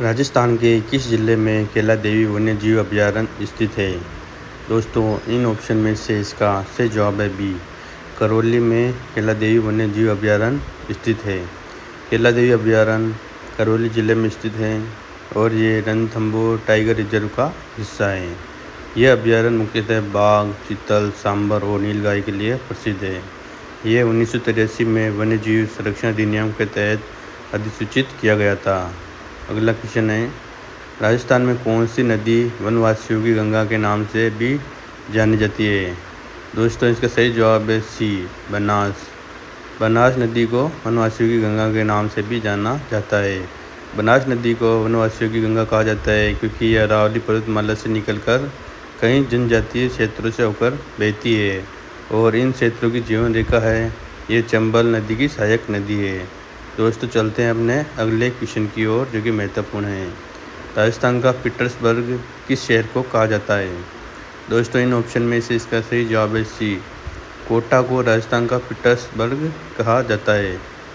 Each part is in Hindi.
राजस्थान के किस जिले में कैला देवी वन्य जीव अभयारण्य स्थित है? दोस्तों, इन ऑप्शन में से इसका सही जवाब है बी। करौली में कैला देवी वन्य जीव अभयारण्य स्थित है। कैला देवी अभयारण्य करौली जिले में स्थित है और ये रणथंभौर टाइगर रिजर्व का हिस्सा है। यह अभयारण्य मुख्यतः बाघ, चीतल, सांबर और नीलगाय के लिए प्रसिद्ध है। यह 1983 में वन्य जीव संरक्षण अधिनियम के तहत अधिसूचित किया गया था। अगला क्वेश्चन है, राजस्थान में कौन सी नदी वनवासियों की गंगा के नाम से भी जानी जाती है? दोस्तों, इसका सही जवाब है सी, बनास। बनास नदी को वनवासियों की गंगा के नाम से भी जाना जाता है। बनास नदी को वनवासियों की गंगा कहा जाता है क्योंकि यह अरावली पर्वतमाला से निकलकर कई जनजातीय क्षेत्रों से होकर बहती है और इन क्षेत्रों की जीवन रेखा है। ये चंबल नदी की सहायक नदी है। दोस्तों, चलते हैं अपने अगले क्वेश्चन की ओर जो कि महत्वपूर्ण है। राजस्थान का पीटर्सबर्ग किस शहर को कहा जाता है? दोस्तों, इन ऑप्शन में से इसका सही जवाब है सी, कोटा को राजस्थान का पीटर्सबर्ग कहा जाता है।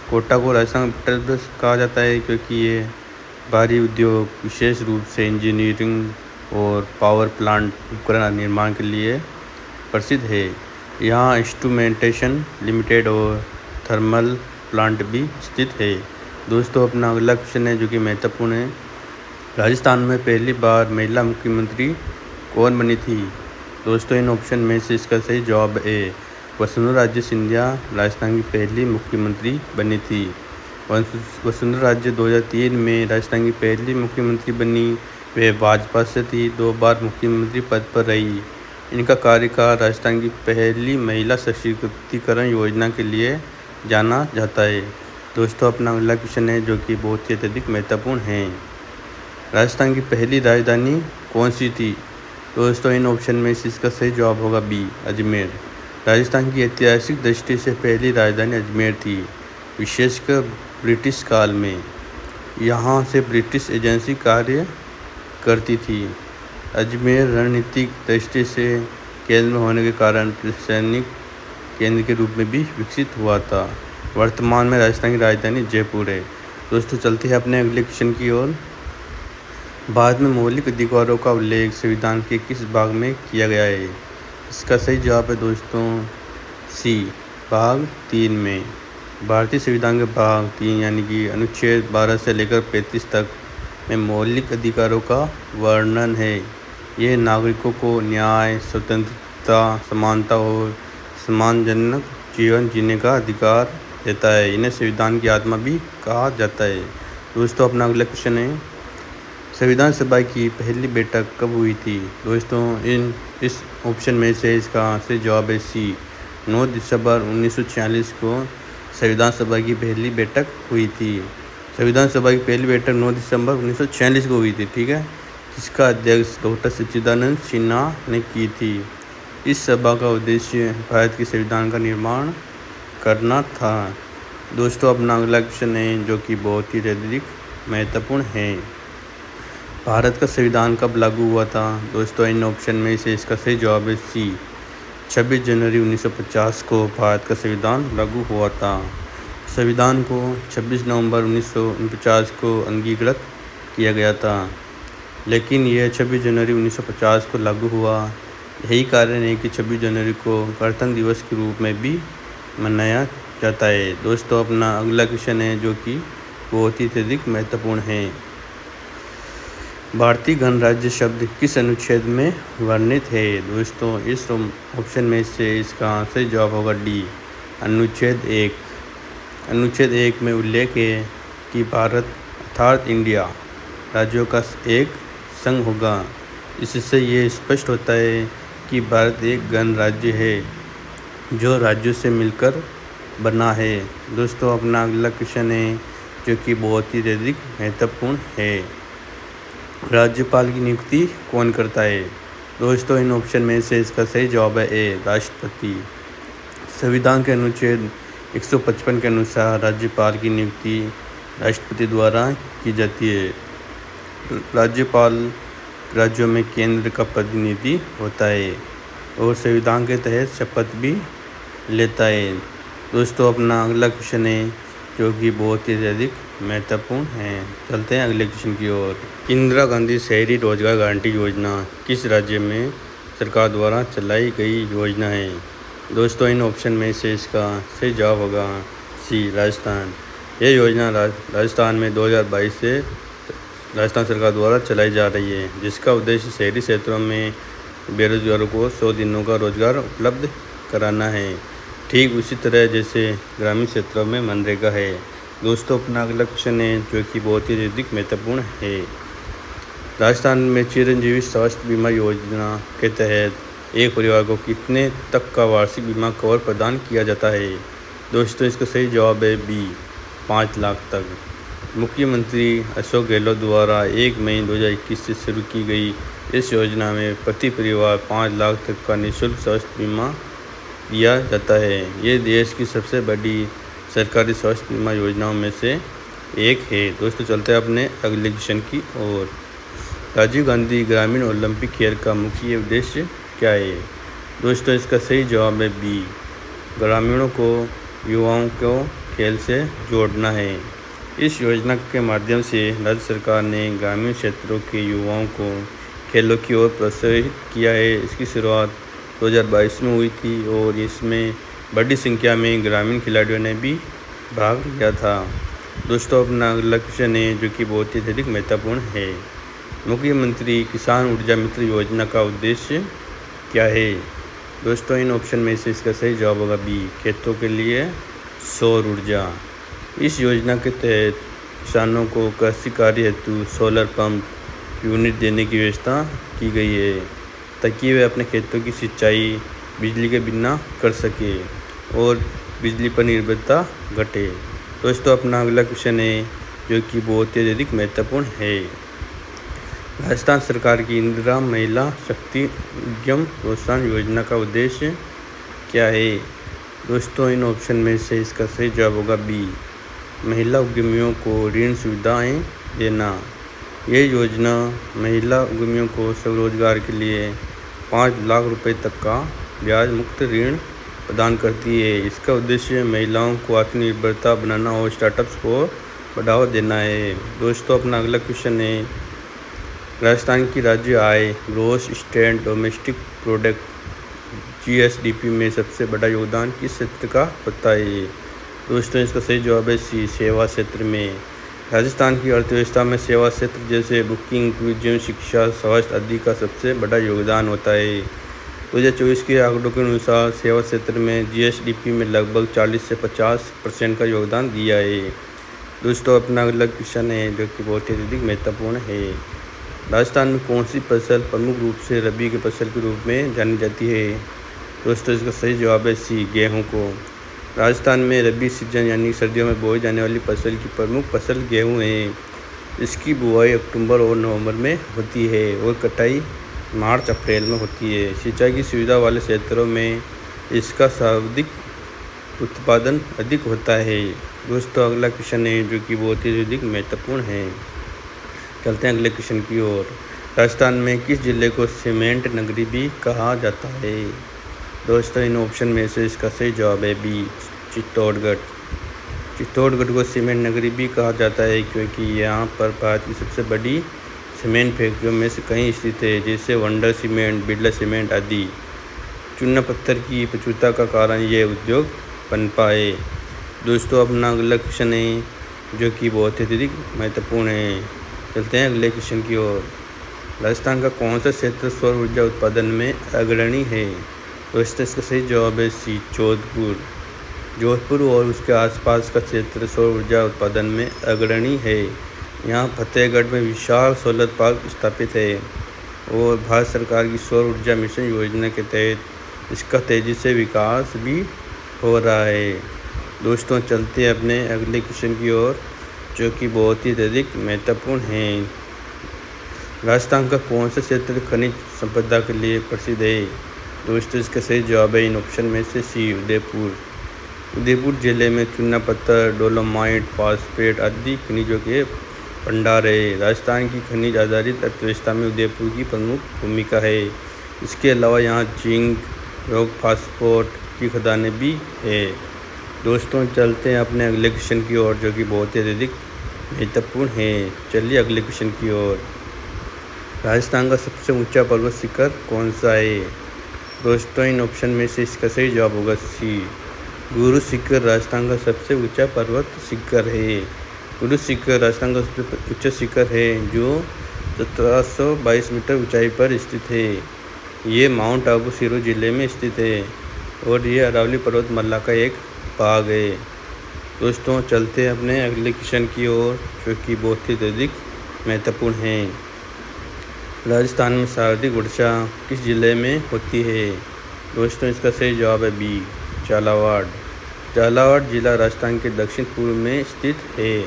कोटा को राजस्थान का पीटर्सबर्ग कहा जाता है क्योंकि ये भारी उद्योग, विशेष रूप से इंजीनियरिंग और पावर प्लांट उपकरण निर्माण के लिए प्रसिद्ध है। यहाँ इंस्ट्रूमेंटेशन लिमिटेड और थर्मल प्लांट भी स्थित है। दोस्तों, अपना अगला क्वेश्चन है जो कि महत्वपूर्ण है। राजस्थान में पहली बार महिला मुख्यमंत्री कौन बनी थी? दोस्तों, इन ऑप्शन में से इसका सही जवाब है वसुंधरा राजे सिंधिया राजस्थान की पहली मुख्यमंत्री बनी थी। वसुंधरा राजे 2003 में राजस्थान की पहली मुख्यमंत्री बनी। वे भाजपा से थी, 2 बार मुख्यमंत्री पद पर रही। इनका कार्यकाल राजस्थान की पहली महिला सशक्तिकरण योजना के लिए जाना जाता है। दोस्तों, अपना अगला क्वेश्चन है जो कि बहुत ही अत्यधिक महत्वपूर्ण है। राजस्थान की पहली राजधानी कौन सी थी? दोस्तों, इन ऑप्शन में से इसका सही जवाब होगा बी, अजमेर। राजस्थान की ऐतिहासिक दृष्टि से पहली राजधानी अजमेर थी, विशेषकर ब्रिटिश काल में। यहाँ से ब्रिटिश एजेंसी कार्य करती थी। अजमेर रणनीतिक दृष्टि से केंद्र में होने के कारण प्रशासनिक केंद्र के रूप में भी विकसित हुआ था। वर्तमान में राजस्थान की राजधानी जयपुर है। दोस्तों, चलते हैं अपने अगले क्वेश्चन की ओर। भारत में मौलिक अधिकारों का उल्लेख संविधान के किस भाग में किया गया है? इसका सही जवाब है दोस्तों सी, भाग 3 में। भारतीय संविधान के भाग 3 यानी कि अनुच्छेद 12 से लेकर 35 तक में मौलिक अधिकारों का वर्णन है। ये नागरिकों को न्याय, स्वतंत्रता, समानता और सम्मानजनक जीवन जीने का अधिकार देता है। इन्हें संविधान की आत्मा भी कहा जाता है। दोस्तों, अपना अगला क्वेश्चन है, संविधान सभा की पहली बैठक कब हुई थी? दोस्तों, इस ऑप्शन में से इसका सही जवाब है सी, 9 दिसंबर 1946 को संविधान सभा की पहली बैठक हुई थी। संविधान सभा की पहली बैठक 9 दिसंबर 1946 को हुई थी, ठीक है, जिसका अध्यक्ष डॉक्टर सच्चिदानंद सिन्हा ने की थी। इस सभा का उद्देश्य भारत के संविधान का निर्माण करना था। दोस्तों, अपना अगला क्वेश्चन है जो कि बहुत ही अधिक महत्वपूर्ण है। भारत का संविधान कब लागू हुआ था? दोस्तों, इन ऑप्शन में से इसका सही जवाब है सी, 26 जनवरी 1950 को भारत का संविधान लागू हुआ था। संविधान को 26 नवंबर 1949 को अंगीकृत किया गया था, लेकिन यह 26 जनवरी 1950 को लागू हुआ। यही कारण है कि 26 जनवरी को गणतंत्र दिवस के रूप में भी मनाया जाता है। दोस्तों, अपना अगला क्वेश्चन है जो कि बहुत ही अधिक महत्वपूर्ण है। भारतीय गणराज्य शब्द किस अनुच्छेद में वर्णित है? दोस्तों, इस ऑप्शन में से इसका सही जवाब होगा डी, अनुच्छेद 1। अनुच्छेद 1 में उल्लेख है कि भारत अर्थात इंडिया राज्यों का एक संघ होगा। इससे ये स्पष्ट होता है कि भारत एक गणराज्य है जो राज्यों से मिलकर बना है। दोस्तों, अपना अगला क्वेश्चन है जो कि बहुत ही अधिक महत्वपूर्ण है। राज्यपाल की नियुक्ति कौन करता है? दोस्तों, इन ऑप्शन में से इसका सही जवाब है ए, राष्ट्रपति। संविधान के अनुच्छेद 155 के अनुसार राज्यपाल की नियुक्ति राष्ट्रपति द्वारा की जाती है। राज्यपाल राज्यों में केंद्र का प्रतिनिधि होता है और संविधान के तहत शपथ भी लेता है। दोस्तों, अपना अगला क्वेश्चन है जो कि बहुत ही अधिक महत्वपूर्ण हैं। चलते हैं अगले क्वेश्चन की ओर। इंदिरा गांधी शहरी रोजगार गारंटी योजना किस राज्य में सरकार द्वारा चलाई गई योजना है? दोस्तों, इन ऑप्शन में से इसका सही जवाब होगा सी, राजस्थान। यह योजना राजस्थान में 2022 से राजस्थान सरकार द्वारा चलाई जा रही है, जिसका उद्देश्य शहरी क्षेत्रों में बेरोजगारों को 100 दिनों का रोजगार उपलब्ध कराना है, ठीक उसी तरह जैसे ग्रामीण क्षेत्रों में मनरेगा है। दोस्तों, अपना अगला क्वेश्चन है जो कि बहुत ही अधिक महत्वपूर्ण है। राजस्थान में चिरंजीवी स्वास्थ्य बीमा योजना के तहत एक परिवार को कितने तक का वार्षिक बीमा कवर प्रदान किया जाता है? दोस्तों, इसका सही जवाब है बी, 5 लाख तक। मुख्यमंत्री अशोक गहलोत द्वारा 1 मई 2021 से शुरू की गई इस योजना में प्रति परिवार 5 लाख तक का निःशुल्क स्वास्थ्य बीमा दिया जाता है। ये देश की सबसे बड़ी सरकारी स्वास्थ्य बीमा योजनाओं में से एक है। दोस्तों, चलते हैं अपने अगले क्वेश्चन की ओर। राजीव गांधी ग्रामीण ओलंपिक खेल का मुख्य उद्देश्य क्या है? दोस्तों, इसका सही जवाब है बी, ग्रामीणों को युवाओं को खेल से जोड़ना है। इस योजना के माध्यम से राज्य सरकार ने ग्रामीण क्षेत्रों के युवाओं को खेलों की ओर प्रोत्साहित किया है। इसकी शुरुआत 2022 में हुई थी और इसमें बड़ी संख्या में ग्रामीण खिलाड़ियों ने भी भाग लिया था। दोस्तों, अपना अगला क्वेश्चन है जो कि बहुत ही अधिक महत्वपूर्ण है। मुख्यमंत्री किसान ऊर्जा मित्र योजना का उद्देश्य क्या है? दोस्तों, इन ऑप्शन में से इसका सही जवाब होगा बी, खेतों के लिए सौर ऊर्जा। इस योजना के तहत किसानों को कृषि कार्य हेतु सोलर पंप यूनिट देने की व्यवस्था की गई है, ताकि वे अपने खेतों की सिंचाई बिजली के बिना कर सके और बिजली पर निर्भरता घटे। दोस्तों, अपना अगला क्वेश्चन है जो कि बहुत ही अधिक महत्वपूर्ण है। राजस्थान सरकार की इंदिरा महिला शक्ति उद्यम प्रोत्साहन योजना का उद्देश्य क्या है? दोस्तों, इन ऑप्शन में से इसका सही जवाब होगा बी, महिला उद्यमियों को ऋण सुविधाएं देना। यह योजना महिला उद्यमियों को स्वरोजगार के लिए 5 लाख रुपए तक का ब्याज मुक्त ऋण प्रदान करती है। इसका उद्देश्य महिलाओं को आत्मनिर्भरता बनाना और स्टार्टअप्स को बढ़ावा देना है। दोस्तों, अपना अगला क्वेश्चन है, राजस्थान की राज्य आय gross state domestic product GSDP में सबसे बड़ा योगदान किस क्षेत्र का होता है? दोस्तों, इसका सही जवाब है सी, सेवा क्षेत्र में। राजस्थान की अर्थव्यवस्था में सेवा क्षेत्र जैसे बुकिंग, टूरिज्म, शिक्षा, स्वास्थ्य आदि का सबसे बड़ा योगदान होता है। 2024 के आंकड़ों के अनुसार सेवा क्षेत्र में GSDP में लगभग 40 से 50% का योगदान दिया है। दोस्तों, अपना अगला क्वेश्चन है जो कि बहुत ही अधिक महत्वपूर्ण है। राजस्थान में कौन सी फसल प्रमुख रूप से रबी की फसल के रूप में जानी जाती है? दोस्तों, इसका सही जवाब है सी, गेहूँ को। राजस्थान में रबी सीजन यानी सर्दियों में बोई जाने वाली फसल की प्रमुख फसल गेहूँ है। इसकी बुआई अक्टूबर और नवंबर में होती है और कटाई मार्च अप्रैल में होती है। सिंचाई की सुविधा वाले क्षेत्रों में इसका सर्वाधिक उत्पादन अधिक होता है। दोस्तों, अगला क्वेश्चन है जो कि बहुत ही अधिक महत्वपूर्ण है। चलते हैं अगले क्वेश्चन की ओर। राजस्थान में किस जिले को सीमेंट नगरी भी कहा जाता है? दोस्तों, इन ऑप्शन में से इसका सही जवाब है बी, चित्तौड़गढ़। चित्तौड़गढ़ को सीमेंट नगरी भी कहा जाता है क्योंकि यहाँ पर भारत की सबसे बड़ी सीमेंट फैक्ट्रियों में से कई स्थित है, जैसे वंडर सीमेंट, बिरला सीमेंट आदि। चूना पत्थर की प्रचुरता का कारण यह उद्योग पनपा है। दोस्तों, अपना अगला क्वेश्चन है जो कि बहुत ही अधिक महत्वपूर्ण है। चलते हैं अगले क्वेश्चन की ओर। राजस्थान का कौन सा क्षेत्र सौर ऊर्जा उत्पादन में अग्रणी है? दोस्तों, इसका सही जवाब है सी, जोधपुर। जोधपुर और उसके आसपास का क्षेत्र सौर ऊर्जा उत्पादन में अग्रणी है। यहाँ फतेहगढ़ में विशाल सोलर पार्क स्थापित है और भारत सरकार की सौर ऊर्जा मिशन योजना के तहत इसका तेज़ी से विकास भी हो रहा है। दोस्तों, चलते हैं अपने अगले क्वेश्चन की ओर जो कि बहुत ही अधिक महत्वपूर्ण है। राजस्थान का कौन सा क्षेत्र खनिज संपदा के लिए प्रसिद्ध है? दोस्तों, इसका सही जवाब है इन ऑप्शन में से सी, उदयपुर। उदयपुर जिले में चूना पत्थर, डोलोमाइट, फास्फेट आदि खनिजों के भंडार है। राजस्थान की खनिज आधारित अर्थव्यवस्था में उदयपुर की प्रमुख भूमिका है। इसके अलावा यहाँ जिंक, रॉक फास्फोट की खदानें भी है। दोस्तों चलते हैं अपने अगले क्वेश्चन की ओर, जो कि बहुत ही अत्यधिक महत्वपूर्ण है। चलिए अगले क्वेश्चन की ओर। राजस्थान का सबसे ऊंचा पर्वत शिखर कौन सा है? दोस्तों इन ऑप्शन में से इसका सही जवाब होगा सी, गुरु शिखर राजस्थान का सबसे ऊंचा पर्वत शिखर है। गुरु शिखर राजस्थान का सबसे ऊंचा शिखर है, जो 1722 मीटर ऊंचाई पर स्थित है। ये माउंट आबू सिरोही जिले में स्थित है और ये अरावली पर्वतमाला का एक भाग है। दोस्तों चलते हैं अपने अगले क्वेश्चन की ओर, जो कि बहुत ही अधिक महत्वपूर्ण है। राजस्थान में सर्वाधिक वर्षा किस जिले में होती है? दोस्तों इसका सही जवाब है बी, झालावाड़। झालावाड़ जिला राजस्थान के दक्षिण पूर्व में स्थित है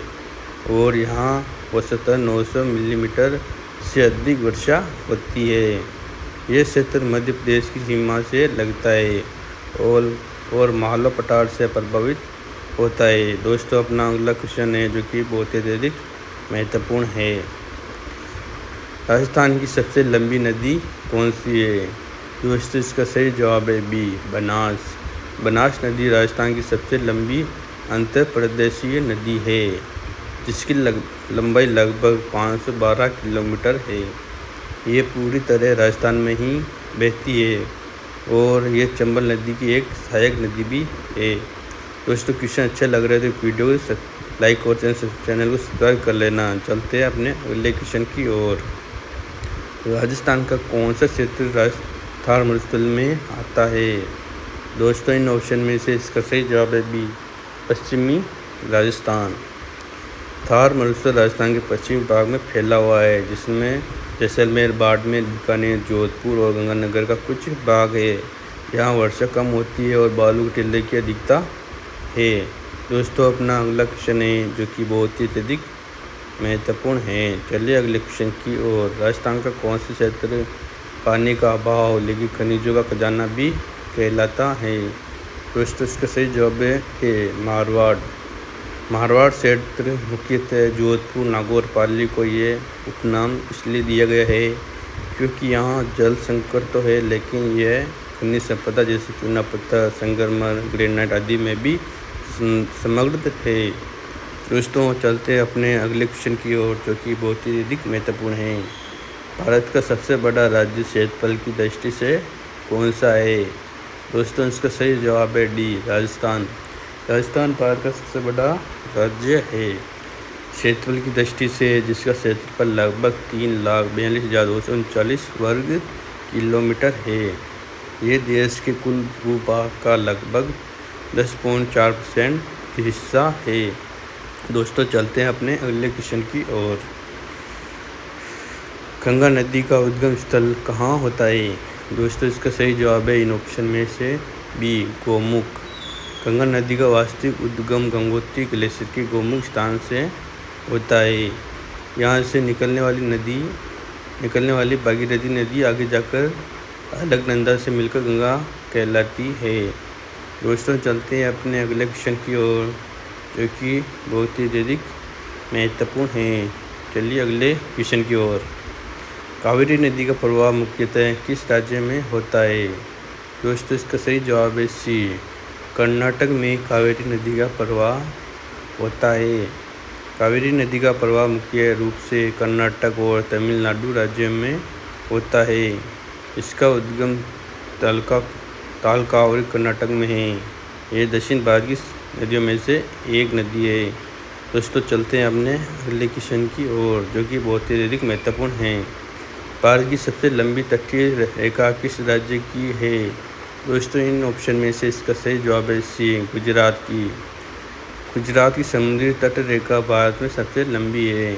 और यहाँ औसतन 900 मिलीमीटर से अधिक वर्षा होती है। यह क्षेत्र मध्य प्रदेश की सीमा से लगता है और मालवा पठार से प्रभावित होता है। दोस्तों अपना अगला क्वेश्चन है, जो कि बहुत ही अधिक महत्वपूर्ण है। राजस्थान की सबसे लंबी नदी कौन सी है? दोस्तों इसका सही जवाब है बी, बनास। बनास नदी राजस्थान की सबसे लंबी अंतर प्रदेशीय नदी है, जिसकी लंबाई लगभग 512 किलोमीटर है। ये पूरी तरह राजस्थान में ही बहती है और ये चंबल नदी की एक सहायक नदी भी है। दोस्तों क्वेश्चन अच्छा लग रहा है तो वीडियो को लाइक और चैनल को सब्सक्राइब कर लेना। चलते हैं अपने अगले क्वेश्चन की ओर। राजस्थान का कौन सा क्षेत्र थार मरुस्थल में आता है? दोस्तों इन ऑप्शन में से इसका सही जवाब है बी, पश्चिमी राजस्थान। थार मरुस्थल राजस्थान के पश्चिमी भाग में फैला हुआ है, जिसमें जैसलमेर, बाड़मेर, बीकानेर, जोधपुर और गंगानगर का कुछ भाग है। यहाँ वर्षा कम होती है और बालू के टीले की अधिकता है। दोस्तों अपना अगला क्वेश्चन है, जो कि बहुत ही अधिक महत्वपूर्ण है। चलिए अगले क्वेश्चन की ओर। राजस्थान का कौन सा क्षेत्र पानी का अभाव लेकिन खनिजों का खजाना भी कहलाता है? दोस्तों इसका सही जवाब है मारवाड़। मारवाड़ क्षेत्र मुख्यतः जोधपुर, नागौर, पाली को ये उपनाम इसलिए दिया गया है क्योंकि यहाँ जल संकट तो है, लेकिन यह खनिज संपदा जैसे चूना पत्थर, संगमरमर, ग्रेनाइट आदि में भी समृद्ध है। दोस्तों चलते हैं अपने अगले क्वेश्चन की ओर, जो कि बहुत ही अधिक महत्वपूर्ण है। भारत का सबसे बड़ा राज्य क्षेत्रफल की दृष्टि से कौन सा है? दोस्तों इसका सही जवाब है डी, राजस्थान। राजस्थान भारत का सबसे बड़ा राज्य है क्षेत्रफल की दृष्टि से, जिसका क्षेत्रफल लगभग 3,42,239 वर्ग किलोमीटर है। ये देश के कुल भूभाग का लगभग 10.4% हिस्सा है। दोस्तों चलते हैं अपने अगले क्वेश्चन की ओर। गंगा नदी का उद्गम स्थल कहाँ होता है? दोस्तों इसका सही जवाब है इन ऑप्शन में से बी, गोमुख। गंगा नदी का वास्तविक उद्गम गंगोत्री ग्लेशियर के गोमुख स्थान से होता है। यहाँ से निकलने वाली भागीरथी नदी आगे जाकर अलकनंदा से मिलकर गंगा कहलाती है। दोस्तों चलते हैं अपने अगले क्वेश्चन की ओर, जो कि बहुत ही अधिक महत्वपूर्ण है। चलिए अगले क्वेश्चन की ओर। कावेरी नदी का प्रवाह मुख्यतः किस राज्य में होता है? दोस्तों इसका सही जवाब है सी, कर्नाटक में कावेरी नदी का प्रवाह होता है। कावेरी नदी का प्रवाह मुख्य रूप से कर्नाटक और तमिलनाडु राज्यों में होता है। इसका उद्गम तालकावेरी कर्नाटक में है। ये दक्षिण भारत की नदियों में से एक नदी है। दोस्तों चलते हैं अपने अगले क्वेश्चन की ओर, जो कि बहुत ही अधिक महत्वपूर्ण है। भारत की सबसे लंबी तटीय रेखा किस राज्य की है? दोस्तों इन ऑप्शन में से इसका सही जवाब है सी, गुजरात की। गुजरात की समुद्री तट रेखा भारत में सबसे लंबी है,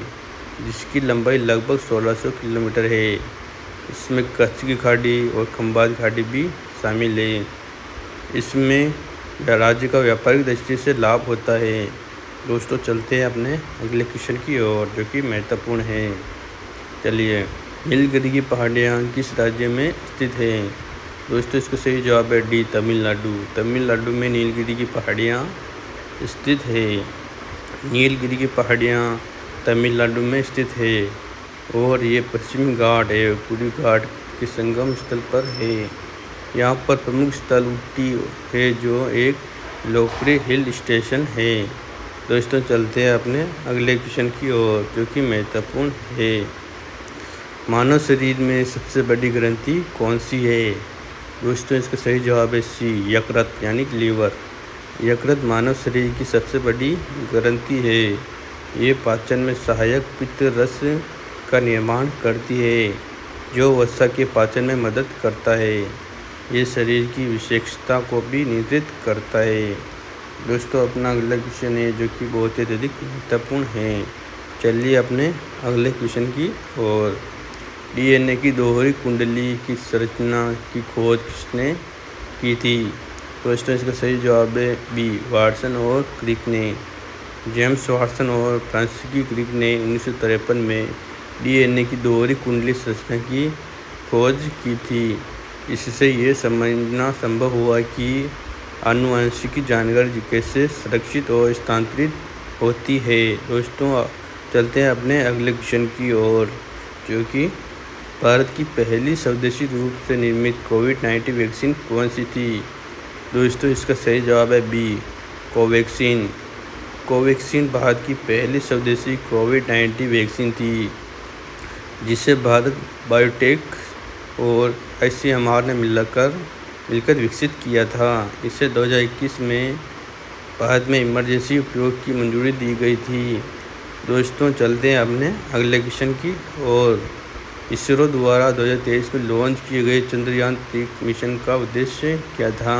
जिसकी लंबाई लगभग 1600 किलोमीटर है। इसमें कच्छ की खाड़ी और खंबात खाड़ी भी शामिल है। इसमें राज्य का व्यापारिक दृष्टि से लाभ होता है। दोस्तों चलते हैं अपने अगले क्वेश्चन की ओर, जो कि महत्वपूर्ण है। चलिए, नीलगिरी की पहाड़ियाँ किस राज्य में स्थित हैं? दोस्तों इसका सही जवाब है डी, तमिलनाडु। तमिलनाडु में नीलगिरी की पहाड़ियाँ स्थित है। नीलगिरी की पहाड़ियाँ तमिलनाडु में स्थित है और ये पश्चिमी घाट है, पूर्वी घाट के संगम स्थल पर है। यहाँ पर प्रमुख स्थल ऊटी है, जो एक लोकप्रिय हिल स्टेशन है। दोस्तों चलते हैं अपने अगले क्वेश्चन की ओर, जो कि महत्वपूर्ण है। मानव शरीर में सबसे बड़ी ग्रंथि कौन सी है? दोस्तों इसका सही जवाब है सी, यकृत यानी कि लीवर। यकृत मानव शरीर की सबसे बड़ी ग्रंथि है। ये पाचन में सहायक पित्त रस का निर्माण करती है, जो वसा के पाचन में मदद करता है। ये शरीर की विशेषता को भी नियंत्रित करता है। दोस्तों अपना अगला क्वेश्चन है, जो कि बहुत ही अत्यधिक महत्वपूर्ण है। चलिए अपने अगले क्वेश्चन की ओर। डीएनए की दोहरी कुंडली की संरचना की खोज किसने की थी? दोस्तों इसका सही जवाब है बी, वाटसन और क्रिक ने। जेम्स वाटसन और फ्रांसीसी क्रिक ने 1953 में डीएनए की दोहरी कुंडली संरचना की खोज की थी। इससे ये समझना संभव हुआ कि आनुवंशिक जानकारी कैसे संरक्षित और स्थानांतरित होती है। दोस्तों चलते हैं अपने अगले क्वेश्चन की ओर, जो कि भारत की पहली स्वदेशी रूप से निर्मित कोविड-19 वैक्सीन कौन सी थी? दोस्तों इसका सही जवाब है बी, कोवैक्सीन। कोवैक्सीन भारत की पहली स्वदेशी कोविड-19 वैक्सीन थी, जिसे भारत बायोटेक और आईसीएमआर ने मिलकर विकसित किया था। इसे 2021 में भारत में इमरजेंसी उपयोग की मंजूरी दी गई थी। दोस्तों चलते हैं अपने अगले क्वेश्चन की ओर। इसरो द्वारा 2023 में लॉन्च किए गए चंद्रयान-3 मिशन का उद्देश्य क्या था?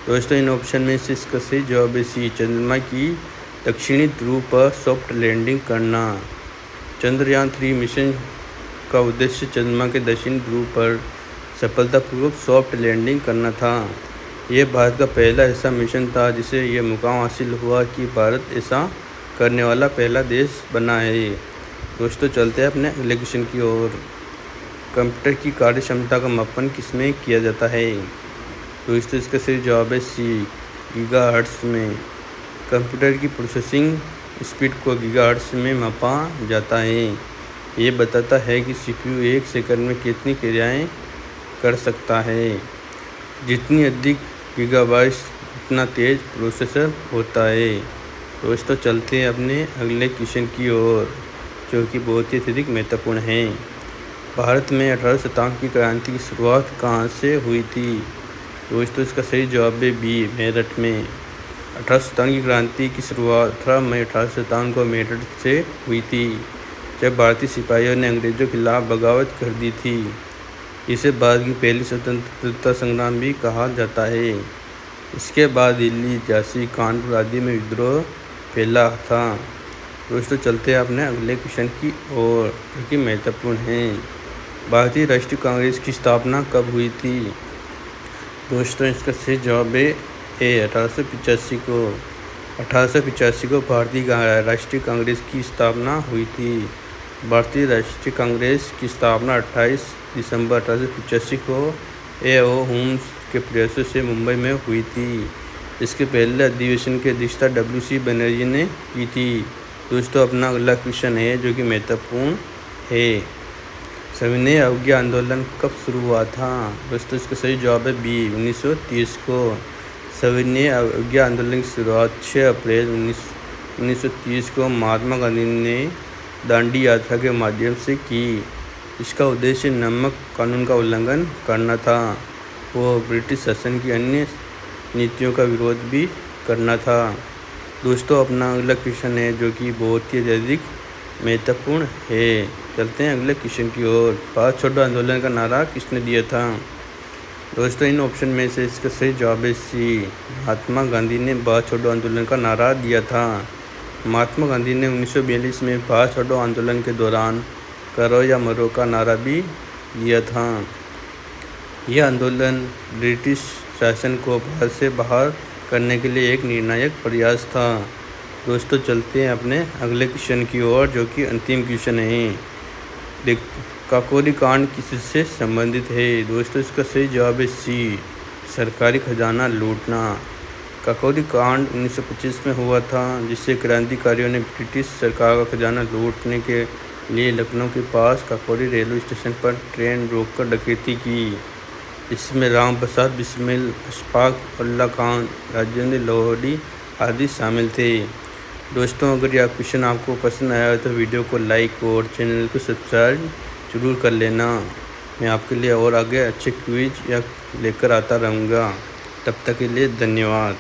दोस्तों इन ऑप्शन में से इसका सही जवाब है सी, चंद्रमा की दक्षिणी ध्रुव पर सॉफ्ट लैंडिंग करना। चंद्रयान-3 मिशन का उद्देश्य चंद्रमा के दक्षिणी ध्रुव पर सफलतापूर्वक सॉफ्ट लैंडिंग करना था। यह भारत का पहला ऐसा मिशन था जिसे यह मुकाम हासिल हुआ कि भारत ऐसा करने वाला पहला देश बना है। दोस्तों चलते हैं अपने अगले क्वेश्चन की ओर। कंप्यूटर की कार्यक्षमता का मापन किसमें किया जाता है? दोस्तों इसका सही जवाब है सी, गीगाहर्ट्ज में। कंप्यूटर की प्रोसेसिंग स्पीड को गीगाहर्ट्ज में मापा जाता है। ये बताता है कि सीपीयू 1 सेकंड में कितनी क्रियाएं कर सकता है। जितनी अधिक गीगाबाइट उतना तेज प्रोसेसर होता है। दोस्तों चलते हैं अपने अगले क्वेश्चन की ओर, जो कि बहुत ही अत्यधिक महत्वपूर्ण है। भारत में 1857 की क्रांति की शुरुआत कहाँ से हुई थी? दोस्तों इसका सही जवाब है बी, मेरठ में। 1857 की क्रांति की शुरुआत 18 मई 1857 को मेरठ से हुई थी, जब भारतीय सिपाहियों ने अंग्रेजों के खिलाफ बगावत कर दी थी। इसे भारत की पहली स्वतंत्रता संग्राम भी कहा जाता है। इसके बाद दिल्ली, झांसी, कानपुर आदि में विद्रोह फैला था। दोस्तों चलते हैं अपने अगले क्वेश्चन की ओर, जो कि महत्वपूर्ण है। भारतीय राष्ट्रीय कांग्रेस की स्थापना कब हुई थी? दोस्तों इसका सही जवाब है ए, 1885 को। 1885 को भारतीय राष्ट्रीय कांग्रेस की स्थापना हुई थी। भारतीय राष्ट्रीय कांग्रेस की स्थापना 28 दिसंबर 1885 को ए.ओ. हुम्स के प्रयासों से मुंबई में हुई थी। इसके पहले अधिवेशन की अध्यक्षता W.C. बनर्जी ने की थी। दोस्तों अपना अगला क्वेश्चन है, जो कि महत्वपूर्ण है। सविनय अवज्ञा आंदोलन कब शुरू हुआ था? दोस्तों इसका सही जवाब है बी, 1930 को। सविनय अवज्ञा आंदोलन की शुरुआत 6 अप्रैल 1930 को महात्मा गांधी ने दांडी यात्रा के माध्यम से की। इसका उद्देश्य नमक कानून का उल्लंघन करना था। वो ब्रिटिश शासन की अन्य नीतियों का विरोध भी करना था। दोस्तों अपना अगला क्वेश्चन है, जो कि बहुत ही अधिक महत्वपूर्ण है। चलते हैं अगले क्वेश्चन की ओर। भारत छोड़ो आंदोलन का नारा किसने दिया था? दोस्तों इन ऑप्शन में से इसका सही जवाब है सी, महात्मा गांधी ने भारत छोड़ो आंदोलन का नारा दिया था। महात्मा गांधी ने 1942 में भारत छोड़ो आंदोलन के दौरान करो या मरो का नारा भी दिया था। यह आंदोलन ब्रिटिश शासन को भारत से बाहर करने के लिए एक निर्णायक प्रयास था। दोस्तों चलते हैं अपने अगले क्वेश्चन की ओर, जो कि अंतिम क्वेश्चन है। काकोरी कांड किससे संबंधित है? दोस्तों इसका सही जवाब है सी, सरकारी खजाना लूटना। काकोरी कांड 1925 में हुआ था, जिससे क्रांतिकारियों ने ब्रिटिश सरकार का खजाना लूटने के लिए लखनऊ के पास काकोरी रेलवे स्टेशन पर ट्रेन रोककर डकैती की। इसमें राम प्रसाद बिस्मिल, अशफाक उल्ला खान, राजेंद्र लोहड़ी आदि शामिल थे। दोस्तों, अगर यह क्वेश्चन आपको पसंद आया तो वीडियो को लाइक और चैनल को सब्सक्राइब जरूर कर लेना। मैं आपके लिए और आगे अच्छे क्विज या लेकर आता रहूँगा। तब तक के लिए धन्यवाद।